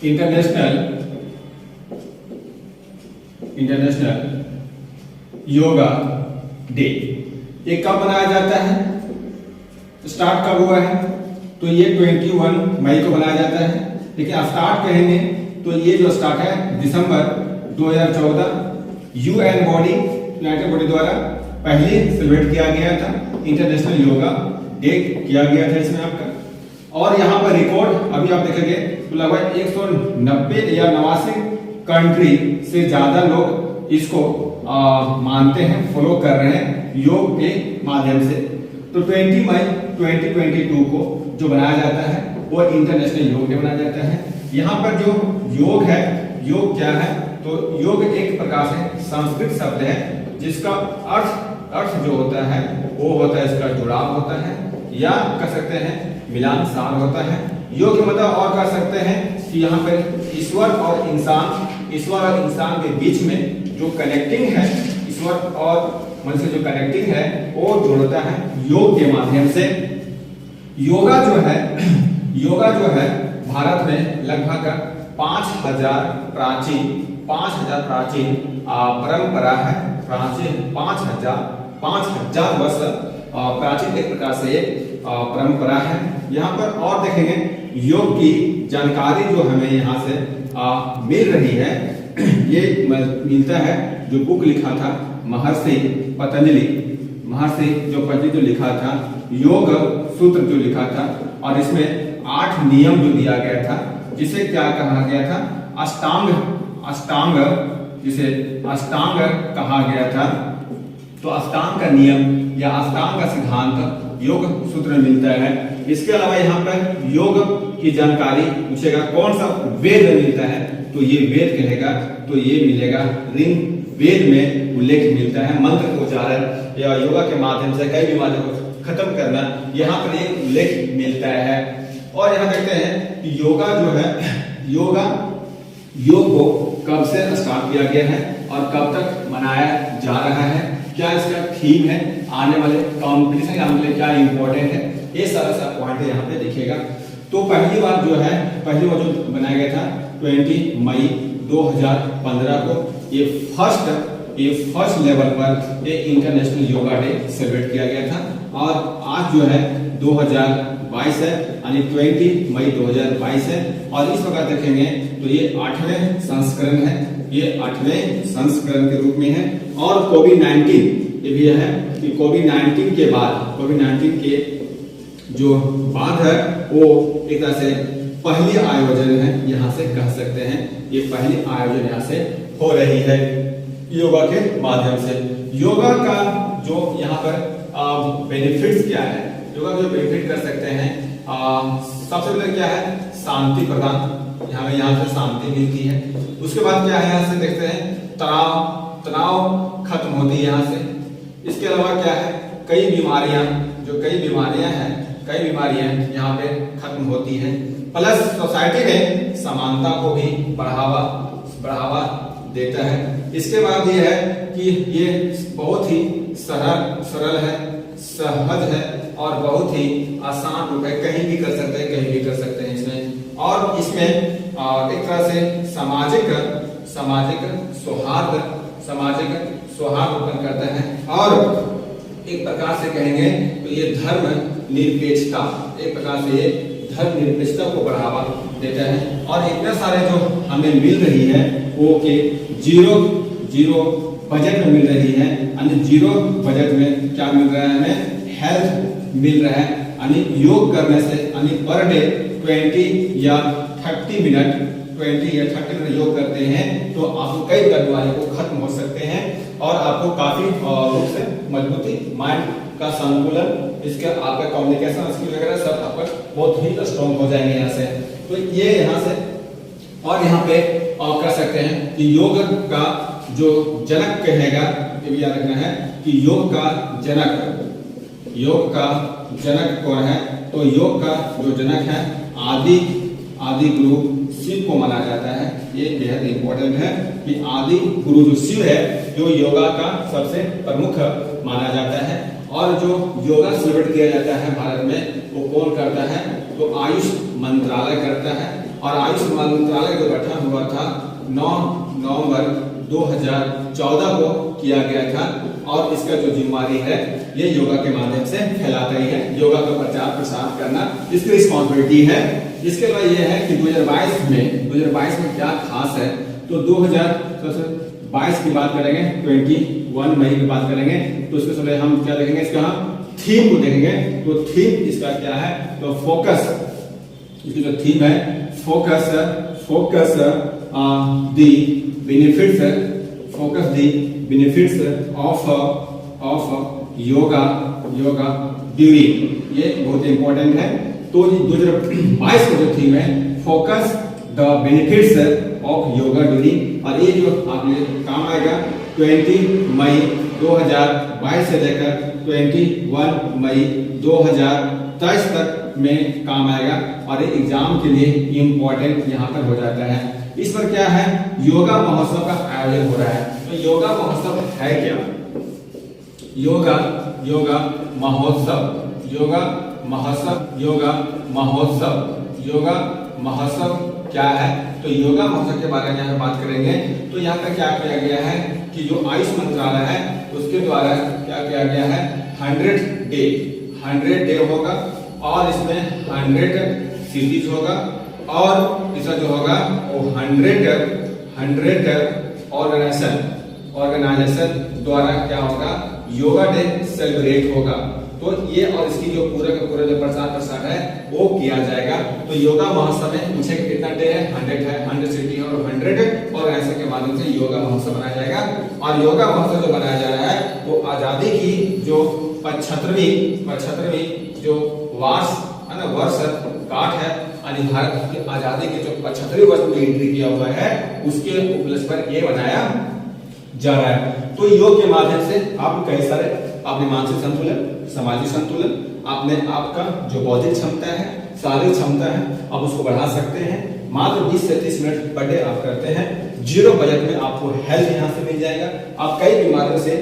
International yoga day. ये कब मनाया जाता है, स्टार्ट कब हुआ है? तो ये 21 मई को मनाया जाता है, लेकिन स्टार्ट कहेंगे तो ये जो स्टार्ट है दिसंबर 2014 यूएन बॉडी, यूनाइटेड बॉडी द्वारा पहले सेलिब्रेट किया गया था, इंटरनेशनल योगा डे किया गया था इसमें आपका। और यहाँ पर रिकॉर्ड अभी आप देखेंगे तो लगभग 190 या 89 कंट्री से ज्यादा लोग इसको मानते हैं, फॉलो कर रहे हैं योग के माध्यम से। तो 20 मई 2022 को जो बनाया जाता है वो इंटरनेशनल योग डे बनाया जाता है। यहाँ पर जो योग है, योग क्या है? तो योग एक प्रकार से संस्कृत शब्द है जिसका अर्थ जो होता है वो होता है, इसका जुड़ाव होता है, या कह सकते हैं मिलानसार होता है। योग के मतलब और कह सकते हैं कि यहाँ पर ईश्वर और इंसान के बीच में जो कनेक्टिंग है, ईश्वर और मनुष्य जो कनेक्टिंग है वो जोड़ता है योग के माध्यम से। योगा जो है भारत में लगभग 5000 प्राचीन परंपरा है, प्राचीन 5000 वर्ष प्राचीन एक प्रकार से परंपरा है। यहाँ पर और देखेंगे योग की जानकारी जो हमें यहाँ से मिल रही है, ये मिलता है जो बुक लिखा था महर्षि पतंजलि जो लिखा था, योग सूत्र जो लिखा था, और इसमें 8 नियम जो दिया गया था, जिसे क्या कहा गया था? जिसे अष्टांग कहा गया था। तो अष्टांग का नियम या अष्टांग का सिद्धांत योग सूत्र में मिलता है। इसके अलावा यहाँ पर योग की जानकारी पूछेगा कौन सा वेद मिलता है, तो ये वेद कहेगा तो ये मिलेगा ऋग वेद में उल्लेख मिलता है। मंत्र का उच्चारण या योगा के माध्यम से कई बीमारियों को खत्म करना, यहाँ पर एक उल्लेख मिलता है। और यहाँ देखते हैं कि योगा जो है, योग को कब से स्टार्ट किया गया है और कब तक मनाया जा रहा है, क्या इसका थीम है, आने वाले कॉम्पिटिशन के लिए क्या इंपॉर्टेंट है, ये सारा पॉइंट यहाँ पे दिखेगा। तो पहली बार जो बनाया गया था 20 मई 2015 को, ये फर्स्ट लेवल पर ये इंटरनेशनल योगा डे सेलिब्रेट किया गया था। और आज जो है 2022 है, यानी 20 मई 2022 है। और इस प्रकार देखेंगे तो ये 8वें संस्करण है, ये 8वें संस्करण के रूप में है। और कोविड-19 ये भी है कि कोविड-19 के जो बाद है वो एक तरह से पहली आयोजन है, यहाँ से कह सकते हैं ये पहली आयोजन यहाँ से हो रही है योगा के माध्यम से। योगा का जो यहाँ पर बेनिफिट्स क्या है, योगा जो बेनिफिट कर सकते हैं, सबसे पहले क्या है? शांति प्रदान, यहाँ से शांति मिलती है। उसके बाद क्या है, यहाँ से देखते हैं तनाव खत्म होती है यहाँ से। इसके अलावा क्या है? कई बीमारियां यहाँ पे खत्म होती हैं। प्लस सोसाइटी में समानता को भी बढ़ावा देता है। इसके बाद ये है कि ये बहुत ही सरल है, सहज है और बहुत ही आसान रूप है, कहीं भी कर सकते हैं इसमें। और इसमें एक तरह से सामाजिक सौहार्द उत्पन्न करता है। और एक प्रकार से कहेंगे तो ये धर्म निरपेक्षता को बढ़ावा देता है। और इतने सारे जो हमें मिल रही है वो के जीरो बजट में मिल रही है, यानी जीरो बजट में क्या मिल रहा है? हमें हेल्थ मिल रहा है, यानी योग करने से, यानी पर डे 20 या 30 मिनट योग करते हैं तो आपको कई बीमारियों को खत्म हो सकते हैं और आपको काफी रूप से मजबूती, माइंड का संतुलन, इसके आपका कम्युनिकेशन स्किल वगैरह सब आपका बहुत ही स्ट्रॉन्ग हो जाएंगे यहाँ से। तो ये यहाँ से और यहाँ पे कह सकते हैं कि योग का जो जनक कहेगा, ये भी याद रखना है कि योग का जनक कौन है? तो योग का जो जनक है आदि गुरु शिव को माना जाता है। ये बेहद इंपॉर्टेंट है कि आदि गुरु जो शिव है, जो योगा का सबसे प्रमुख माना जाता है। और जो योगा सेलिब्रेट किया जाता है भारत में, वो कौन करता है? तो आयुष मंत्रालय करता है। और आयुष मंत्रालय का गठन हुआ था 9 नवंबर 2014 को किया गया था और इसका जो जिम्मेदारी है ये योगा के माध्यम से फैलाता ही है। योगा का प्रचार प्रसार करना इसकी रिस्पॉन्सिबिलिटी है। इसके अलावा ये है कि 2022 में क्या खास है, तो 2022 की बात करेंगे, 21 मई की बात करेंगे, तो उसके समय हम क्या देखेंगे, इसका थीम को देखेंगे। तो थीम इसका क्या है, तो फोकस, इसकी जो थीम है focus the benefits of yoga during, ये बहुत इंपॉर्टेंट है। तो 2022 का जो थीम है focus the benefits of yoga during, और ये जो आपने काम आएगा 20 मई 2022 से लेकर 21 मई 2023 तक में काम आएगा और ये एग्जाम के लिए इम्पोर्टेंट यहाँ पर हो जाता है। इस पर क्या है, योगा महोत्सव का आयोजन हो रहा है। तो योगा महोत्सव है क्या, योगा महोत्सव क्या है, तो योगा महोत्सव के बारे में यहाँ बात करेंगे। तो यहाँ पर क्या किया गया है कि जो आयुष मंत्रालय है उसके द्वारा क्या किया गया है, 100 डे होगा और इसमें 100 सिटीज होगा और इसका जो होगा वो 100 ऑर्गेनाइजेशन द्वारा क्या होगा, योगा डे सेलिब्रेट होगा। तो ये और इसकी जो पूरा का पूरा जो प्रसार है वो किया जाएगा। तो योगा महोत्सव में पूछे कितना डे है, 100 सिटी और 100 ऑर्गेनाइजेशन के माध्यम से योगा महोत्सव बनाया जाएगा। और योगा महोत्सव जो बनाया जा रहा है वो आजादी की जो 75वीं जो वर्षगांठ है, यानी भारत की आजादी के जो 75वें वर्ष में एंट्री किया हुआ है उसके उपलक्ष्य पर ये बनाया जा रहा है। तो योग के माध्यम से आप कई सारे अपने मानसिक संतुलन, सामाजिक संतुलन, आपने आपका जो बौद्धिक क्षमता है, शारीरिक क्षमता है, आप उसको बढ़ा सकते हैं। मात्र 20 से 30 मिनट पर डे आप करते हैं, 0 बजट में आपको हेल्थ यहाँ से मिल जाएगा। आप कई बीमारियों से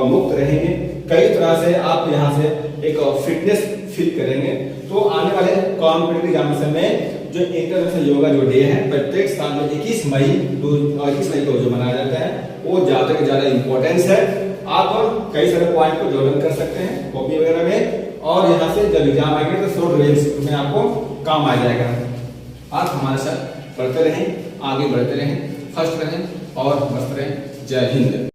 मुक्त रहेंगे, कई तरह से आप यहाँ से एक फिटनेस फील करेंगे। तो आने वाले कॉम्पिटिटिव एग्जामिनेशन में जो इंटरनेशनल योगा जो डे है प्रत्येक साल में 21 मई को जो मनाया जाता है वो ज्यादा से ज्यादा इंपॉर्टेंस है। आप कई सारे पॉइंट को जोड़न कर सकते हैं कॉपी वगैरह में, और यहाँ से जब एग्जाम आएंगे तो शॉर्ट रेंज में आपको काम आ जाएगा। आप हमारे साथ पढ़ते रहें, आगे बढ़ते रहें, फर्स्ट रहें और मस्त रहें। जय हिंद।